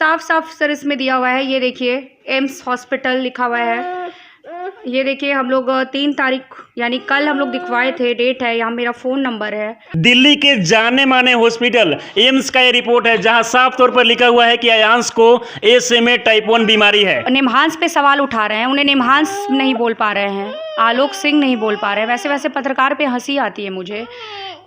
साफ साफ सर इसमें दिया हुआ है, ये देखिए एम्स हॉस्पिटल लिखा हुआ है। ये देखिए हम लोग 3 तारीख यानी कल हम लोग दिखवाए थे, डेट है, यहाँ मेरा फ़ोन नंबर है। दिल्ली के जाने माने हॉस्पिटल एम्स का ये रिपोर्ट है, जहां साफ तौर पर लिखा हुआ है कि अयांश को SMA टाइप 1 बीमारी है। निमहांस पे सवाल उठा रहे हैं, उन्हें निमहांस नहीं बोल पा रहे हैं, आलोक सिंह नहीं बोल पा रहे हैं। वैसे वैसे पत्रकार पे हंसी आती है मुझे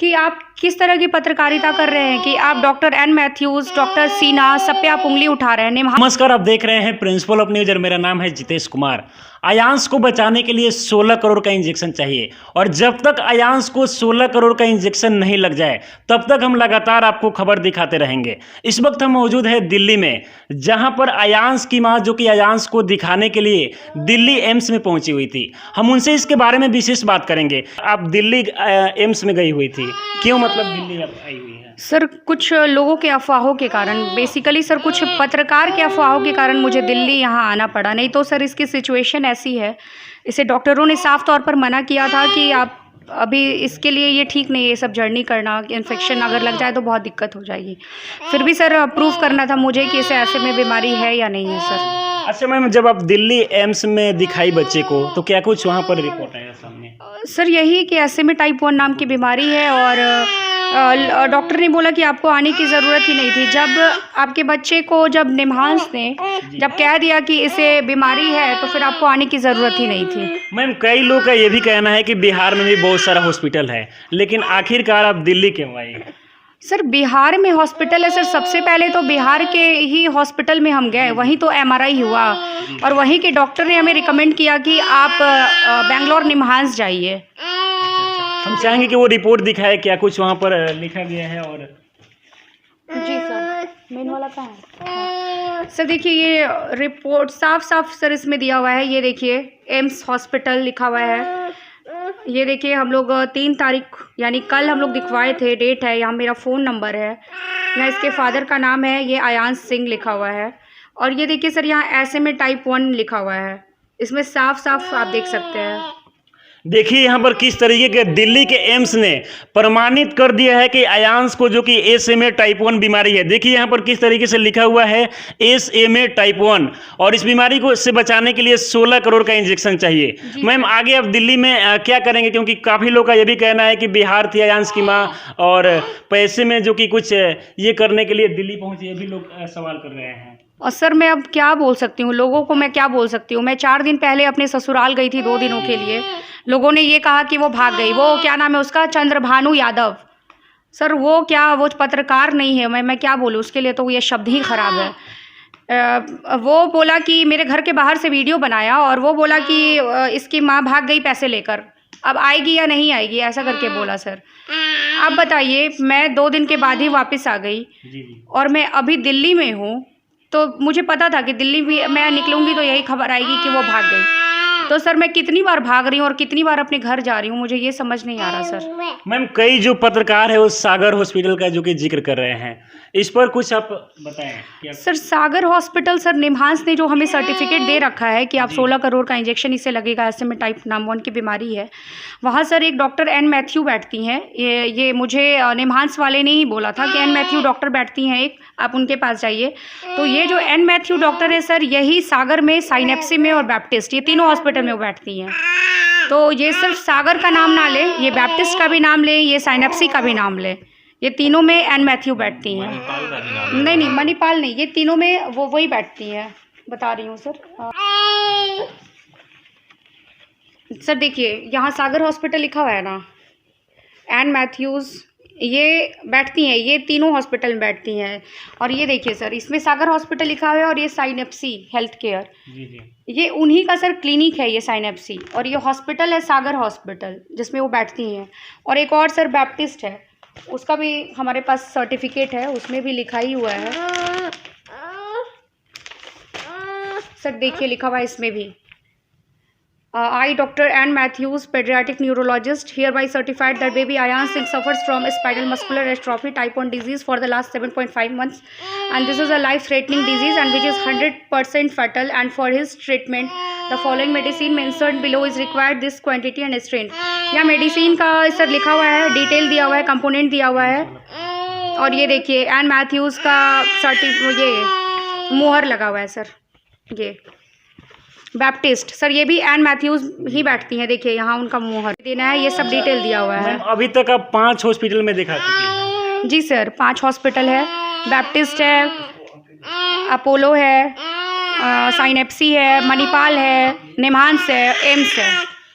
कि आप किस तरह की पत्रकारिता कर रहे हैं कि आप डॉक्टर एन मैथ्यूज़, डॉक्टर सीना, सब पे आप उंगली उठा रहे हैं। नमस्कार, आप देख रहे हैं प्रिंसिपल ऑफ न्यूज और मेरा नाम है जितेश कुमार। अयांश को बचाने के लिए 16 करोड़ का इंजेक्शन चाहिए और जब तक अयांश को 16 करोड़ का इंजेक्शन नहीं लग जाए तब तक हम लगातार आपको खबर दिखाते रहेंगे। इस वक्त हम मौजूद है दिल्ली में, जहां पर अयांश की मां जो कि अयांश को दिखाने के लिए दिल्ली एम्स में पहुंची हुई थी। हम उनसे इसके बारे में विशेष बात करेंगे। आप दिल्ली एम्स में गई हुई थी, क्यों मतलब दिल्ली आप आई हुई है? सर कुछ लोगों के अफवाहों के कारण, बेसिकली सर कुछ पत्रकार के अफवाहों के कारण मुझे दिल्ली यहाँ आना पड़ा। नहीं तो सर इसकी सिचुएशन ऐसी है, इसे डॉक्टरों ने साफ तौर पर मना किया था कि आप अभी इसके लिए ये ठीक नहीं है, ये सब जर्नी करना, इन्फेक्शन अगर लग जाए तो बहुत दिक्कत हो जाएगी। फिर भी सर प्रूफ करना था मुझे कि इसे ऐसे में बीमारी है या नहीं है सर। अच्छा मैम, जब आप दिल्ली एम्स में दिखाई बच्चे को तो क्या कुछ वहाँ पर रिपोर्ट आया सामने? सर यही कि SMA टाइप 1 नाम की बीमारी है और डॉक्टर ने बोला कि आपको आने की ज़रूरत ही नहीं थी। जब आपके बच्चे को जब निमहांस ने जब कह दिया कि इसे बीमारी है तो फिर आपको आने की ज़रूरत ही नहीं थी। मैम कई लोग का ये भी कहना है कि बिहार में भी बहुत सारा हॉस्पिटल है, लेकिन आखिरकार आप दिल्ली क्यों आई? सर बिहार में हॉस्पिटल है सर, सबसे पहले तो बिहार के ही हॉस्पिटल में हम गए, वहीं तो MRI हुआ और वहीं के डॉक्टर ने हमें रिकमेंड किया कि आप बेंगलोर निमहांस जाइए। हम चाहेंगे कि वो रिपोर्ट दिखाए, क्या कुछ वहाँ पर लिखा गया है। और जी सर, मेन वाला कहाँ है? सर देखिए ये रिपोर्ट साफ साफ सर इसमें दिया हुआ है, ये देखिए एम्स हॉस्पिटल लिखा हुआ है। ये देखिए हम लोग 3 तारीख यानी कल हम लोग दिखवाए थे, डेट है, यहाँ मेरा फ़ोन नंबर है, यहाँ इसके फादर का नाम है, ये अयांश सिंह लिखा हुआ है। और ये देखिए सर यहाँ SMA टाइप 1 लिखा हुआ है, इसमें साफ साफ आप देख सकते हैं। देखिए यहाँ पर किस तरीके के दिल्ली के एम्स ने प्रमाणित कर दिया है कि अयांश को जो कि SMA टाइप 1 बीमारी है। देखिए यहाँ पर किस तरीके से लिखा हुआ है SMA टाइप 1, और इस बीमारी को से बचाने के लिए 16 करोड़ का इंजेक्शन चाहिए। मैम आगे अब दिल्ली में क्या करेंगे, क्योंकि काफ़ी लोग का ये भी कहना है कि बिहार थी अयांश की माँ और पैसे में जो कि कुछ ये करने के लिए दिल्ली पहुँची, ये भी लोग सवाल कर रहे हैं। और सर मैं अब क्या बोल सकती हूँ लोगों को, मैं क्या बोल सकती हूँ। मैं 4 दिन पहले अपने ससुराल गई थी 2 दिनों के लिए, लोगों ने ये कहा कि वो भाग गई, वो क्या नाम है उसका, चंद्रभानु यादव। सर वो क्या, वो पत्रकार नहीं है, मैं क्या बोलूँ उसके लिए, तो ये शब्द ही ख़राब है। वो बोला कि मेरे घर के बाहर से वीडियो बनाया और वो बोला कि इसकी माँ भाग गई पैसे लेकर, अब आएगी या नहीं आएगी, ऐसा करके बोला। सर आप बताइए, मैं 2 दिन के बाद ही वापस आ गई और मैं अभी दिल्ली में हूँ, तो मुझे पता था कि दिल्ली भी मैं निकलूंगी तो यही खबर आएगी कि वो भाग गई। तो सर मैं कितनी बार भाग रही हूँ और कितनी बार अपने घर जा रही हूँ, मुझे ये समझ नहीं आ रहा सर। मैम कई जो पत्रकार है वो सागर हॉस्पिटल का जो कि जिक्र कर रहे हैं, इस पर कुछ आप बताएं। सर सागर हॉस्पिटल, सर निमहांस ने जो हमें सर्टिफिकेट दे रखा है कि आप 16 करोड़ का इंजेक्शन इसे लगेगा, SMA टाइप 1 की बीमारी है, वहाँ सर एक डॉक्टर एन मैथ्यू बैठती हैं। ये मुझे निमहांस वाले ने ही बोला था कि एन मैथ्यू डॉक्टर बैठती हैं एक, आप उनके पास जाइए। तो ये जो एन मैथ्यू डॉक्टर है सर, यही सागर में, साइनेप्सी में और बैप्टिस्ट, ये तीनों हॉस्पिटल में वो बैठती हैं। तो ये सिर्फ सागर का नाम ना ले, ये बैप्टिस्ट का भी नाम ले, ये साइनेप्सी का भी नाम ले, ये तीनों में एन मैथ्यू बैठती हैं। नहीं मणिपाल नहीं, ये तीनों में वो वही बैठती हैं, बता रही हूँ सर। सर देखिए यहाँ सागर हॉस्पिटल लिखा हुआ है ना, एन मैथ्यूज़ ये बैठती हैं, ये तीनों हॉस्पिटल में बैठती हैं। और ये देखिए सर इसमें सागर हॉस्पिटल लिखा हुआ है और ये साइनेप्सी हेल्थ केयर, ये उन्हीं का सर क्लिनिक है ये साइनेप्सी, और ये हॉस्पिटल है सागर हॉस्पिटल जिसमें वो बैठती हैं। और एक और सर बैप्टिस्ट है, उसका भी हमारे पास सर्टिफिकेट है, उसमें भी लिखा ही हुआ है सर, देखिए लिखा हुआ है इसमें भी। I, Dr. Ann Matthews, pediatric neurologist, hereby certified that baby Ayan Singh suffers from spinal muscular atrophy type 1 disease for the last 7.5 months, and this is a life-threatening disease and which is 100% fatal. And for his treatment, the following medicine mentioned below is required, this quantity and strength. यहाँ medicine का sir लिखा हुआ है, detail दिया हुआ है, component दिया हुआ है। और ये देखिए एन मैथ्यूज़ का मुहर लगा हुआ है सर। ये बैप्टिस्ट सर, ये भी एन मैथ्यूज ही बैठती हैं, देखिए यहाँ उनका मुहर देना है, ये सब डिटेल दिया हुआ है। मैम अभी तक आप 5 हॉस्पिटल में दिखा चुकी हैं। जी सर, 5 हॉस्पिटल है, बैप्टिस्ट है, अपोलो है, साइनेप्सी है, मणिपाल है, निम्हांस है, एम्स है।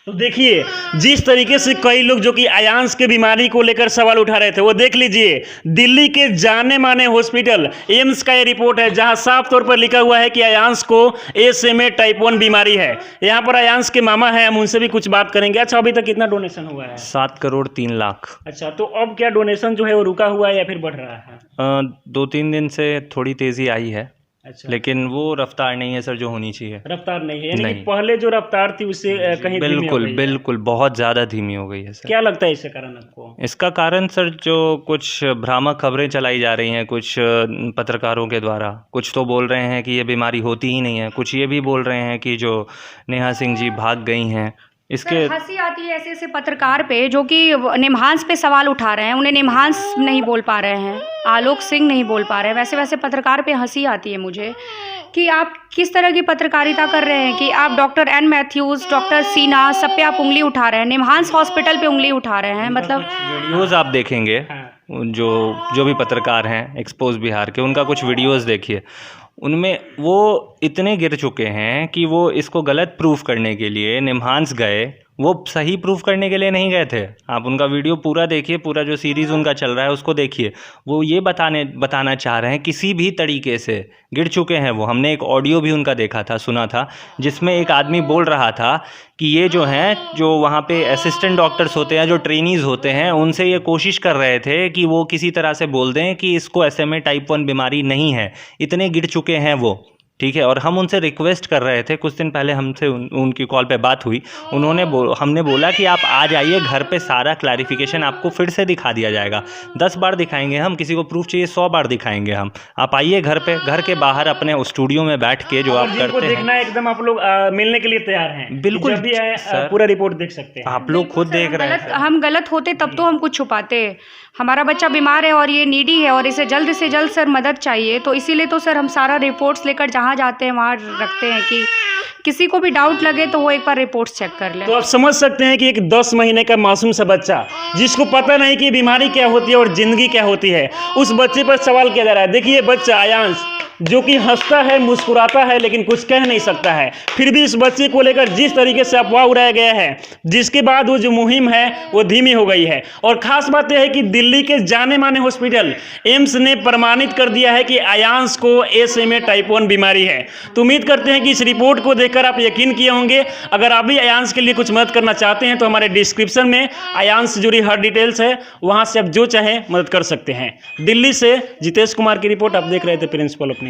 तो देखिए जिस तरीके से कई लोग जो कि आयांश के बीमारी को लेकर सवाल उठा रहे थे, वो देख लीजिए दिल्ली के जाने माने हॉस्पिटल एम्स का ये रिपोर्ट है, जहां साफ तौर पर लिखा हुआ है कि आयांश को SMA टाइप 1 बीमारी है। यहाँ पर आयांश के मामा हैं, हम उनसे भी कुछ बात करेंगे। अच्छा, अभी तक कितना डोनेशन हुआ है? 7 करोड़ 3 लाख। अच्छा, तो अब क्या डोनेशन जो है वो रुका हुआ है या फिर बढ़ रहा है? 2-3 दिन से थोड़ी तेज़ी आई है, अच्छा, लेकिन वो रफ्तार नहीं है सर जो होनी चाहिए। रफ्तार नहीं है, यानी कि नहीं। पहले जो रफ्तार थी उससे कहीं धीमी हो बिल्कुल गई है। बिल्कुल बहुत ज़्यादा धीमी हो गई है सर। क्या लगता है इसका कारण आपको? इसका कारण सर जो कुछ भ्रामक खबरें चलाई जा रही हैं कुछ पत्रकारों के द्वारा, कुछ तो बोल रहे हैं कि ये बीमारी होती ही नहीं है, कुछ ये भी बोल रहे हैं कि जो नेहा सिंह जी भाग गई हैं। इसके सर, हंसी आती है ऐसे ऐसे पत्रकार पे जो कि निम्हांस पे सवाल उठा रहे हैं, उन्हें निम्हांस नहीं बोल पा रहे हैं, आलोक सिंह नहीं बोल पा रहे हैं, वैसे वैसे पत्रकार पे हंसी आती है मुझे कि आप किस तरह की पत्रकारिता कर रहे हैं कि आप डॉक्टर एन मैथ्यूज़, डॉक्टर सीना, सब पे आप उंगली उठा रहे हैं, निम्हांस हॉस्पिटल पे उंगली उठा रहे हैं। मतलब वीडियोज़ आप देखेंगे, जो भी पत्रकार हैं एक्सपोज बिहार के, उनका कुछ वीडियोज़ देखिए, उनमें वो इतने गिर चुके हैं कि वो इसको गलत प्रूफ करने के लिए निम्हांस गए, वो सही प्रूफ करने के लिए नहीं गए थे। आप उनका वीडियो पूरा देखिए, पूरा जो सीरीज़ उनका चल रहा है उसको देखिए, वो ये बताना चाह रहे हैं किसी भी तरीके से गिर चुके हैं वो। हमने एक ऑडियो भी उनका देखा था, सुना था, जिसमें एक आदमी बोल रहा था कि ये जो हैं, जो वहाँ पे असिस्टेंट डॉक्टर्स होते हैं, जो ट्रेनीज़ होते हैं, उनसे ये कोशिश कर रहे थे कि वो किसी तरह से बोल दें कि इसको SMA टाइप 1 बीमारी नहीं है। इतने गिर चुके हैं वो, ठीक है। और हम उनसे रिक्वेस्ट कर रहे थे, कुछ दिन पहले हमसे उनकी कॉल पे बात हुई, हमने बोला कि आप आ जाइए घर पे, सारा क्लैरिफिकेशन आपको फिर से दिखा दिया जाएगा। 10 बार दिखाएंगे हम, किसी को प्रूफ चाहिए 100 बार दिखाएंगे हम। आप आइए घर पे, घर के बाहर अपने स्टूडियो में बैठ के जो आप करते हैं, देखना एकदम आप लोग मिलने के लिए तैयार हैं। बिल्कुल, जब भी आए पूरा रिपोर्ट देख सकते हैं। आप लोग खुद देख रहे हैं। हम गलत होते तब तो हम कुछ छुपाते। हमारा बच्चा बीमार है और ये नीडी है और इसे जल्द से जल्द सर मदद चाहिए, तो इसीलिए तो सर हम सारा रिपोर्ट्स लेकर जहाँ जाते हैं वहाँ रखते हैं कि किसी को भी डाउट लगे तो वो एक बार रिपोर्ट्स चेक कर ले। तो आप समझ सकते हैं कि एक 10 महीने का मासूम सा बच्चा, जिसको पता नहीं कि बीमारी क्या होती है और जिंदगी क्या होती है, उस बच्चे पर सवाल किया जा रहा है। देखिए बच्चा आयांश जो कि हंसता है, मुस्कुराता है, लेकिन कुछ कह नहीं सकता है, फिर भी इस बच्चे को लेकर जिस तरीके से अफवाह उड़ाया गया है, जिसके बाद वो जो मुहिम है वो धीमी हो गई है। और खास बात यह है कि दिल्ली के जाने माने हॉस्पिटल एम्स ने प्रमाणित कर दिया है कि आयांश को SMA टाइप 1 बीमारी है। तो उम्मीद करते हैं कि इस रिपोर्ट को देखकर आप यकीन किए होंगे। अगर आप भी आयांश के लिए कुछ मदद करना चाहते हैं तो हमारे डिस्क्रिप्शन में आयांश से जुड़ी हर डिटेल्स है, वहां से आप जो चाहें मदद कर सकते हैं। दिल्ली से जितेश कुमार की रिपोर्ट आप देख रहे थे प्रिंसिपल ऑफ न्यूज।